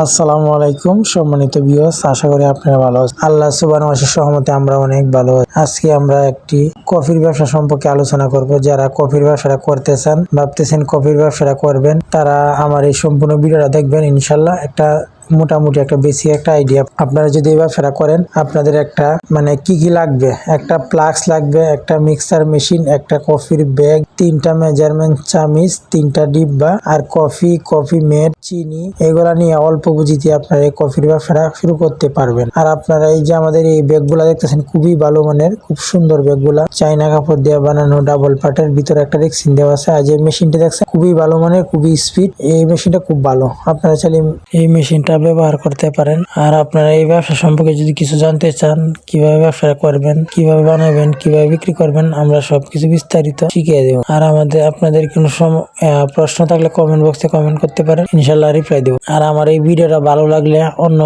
আসসালামু আলাইকুম সম্মানিত ভিউয়ার্স, আশা করি আপনারা ভালো আছেন। আল্লাহ সুবহানাহু ওয়া তাআলার সহমতে আমরা অনেক ভালো আছি। আজকে আমরা একটি কফির ব্যবসা সম্পর্কে আলোচনা করব। যারা কফির ব্যবসাটা করতে চান, ভাবতেছেন কফির ব্যবসাটা করবেন, তারা আমার এই সম্পূর্ণ ভিডিওটা দেখবেন। ইনশাআল্লাহ একটা মোটামুটি একটা বেসিক একটা আইডিয়া। আপনারা যদি এই ব্যবসাটা করেন, আপনাদের একটা কি কি লাগবে, একটা ফ্লাক্স লাগবে, একটা মিক্সার মেশিন, একটা কফির ব্যাগ, 3টা মেজারমেন্ট চামিচ, 3টা ডিব্বা, আর কফি মেড, চিনি, এগুলা নিয়ে অল্প পুঁজিতে আপনারা এই কফির ব্যবসাটা শুরু করতে পারবেন। আর আপনারা এই যে আমাদের এই ব্যাগগুলা দেখতেছেন, খুবই ভালো মানের, খুব সুন্দর ব্যাগগুলা, চাইনা কাপড় দিয়ে বানানো, ডাবল পার্টের, ভিতরে একটা রেক্সিন দেওয়া আছে। আর যে মেশিনটা দেখছেন খুবই ভালো মানের, খুবই স্পিড, এই মেশিনটা খুব ভালো। আপনারা চাইলে এই মেশিনটা ব্যবহার করতে পারেন। আর আপনারা এই ব্যবসা সম্পর্কে যদি কিছু জানতে চান, কিভাবে ব্যবসা করবেন, কিভাবে বানাবেন, কিভাবে বিক্রি করবেন, আমরা সবকিছু বিস্তারিত শিখিয়ে দেব। আর আপনাদের কোনো প্রশ্ন থাকলে কমেন্ট বক্সে কমেন্ট করতে পারেন, ইনশাল্লাহ রিপ্লাই দেব। আর আমার এই ভিডিওটা ভালো লাগলে অন্য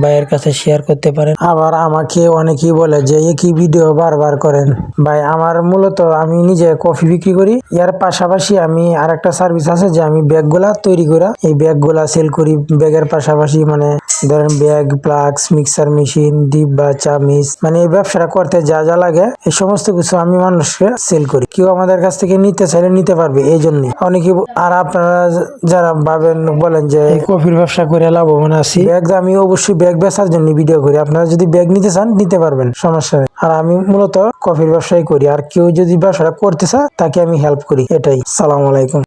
ভাইয়ের কাছে শেয়ার করতে পারেন। আবার আমাকে অনেকেই বলে যে একই ভিডিও বারবার করেন। ভাই, আমার মূলত আমি নিজে কফি বিক্রি করি, এর পাশাপাশি আমি আর একটা সার্ভিস আছে যে আমি ব্যাগগুলা তৈরি করা, এই ব্যাগগুলা সেল করি। ব্যাগের পাশাপাশি ধরেন ব্যাগ, ফ্লাক্স, মিক্সার মেশিন, ডিব্বা, চামিচ, এই ব্যবসাটা করতে যা যা লাগে এই সমস্ত কিছু আমি মানুষকে সেল করি। কেউ আমাদের কাছ থেকে নিতে চাইলে নিতে পারবে, এই জন্যই অনেকে। আর আপনারা যারা বলেন যে এই কফির ব্যবসা করে লাভবান আছি, ব্যাগ আমি অবশ্যই ব্যাগ বেচার জন্য ভিডিও করি। আপনারা যদি ব্যাগ নিতে চান নিতে পারবেন, সমস্যা নেই। আর আমি মূলত কফির ব্যবসাই করি। আর কেউ যদি ব্যবসাটা করতে চায় তাকে আমি হেল্প করি, এটাই। সালাম আলাইকুম।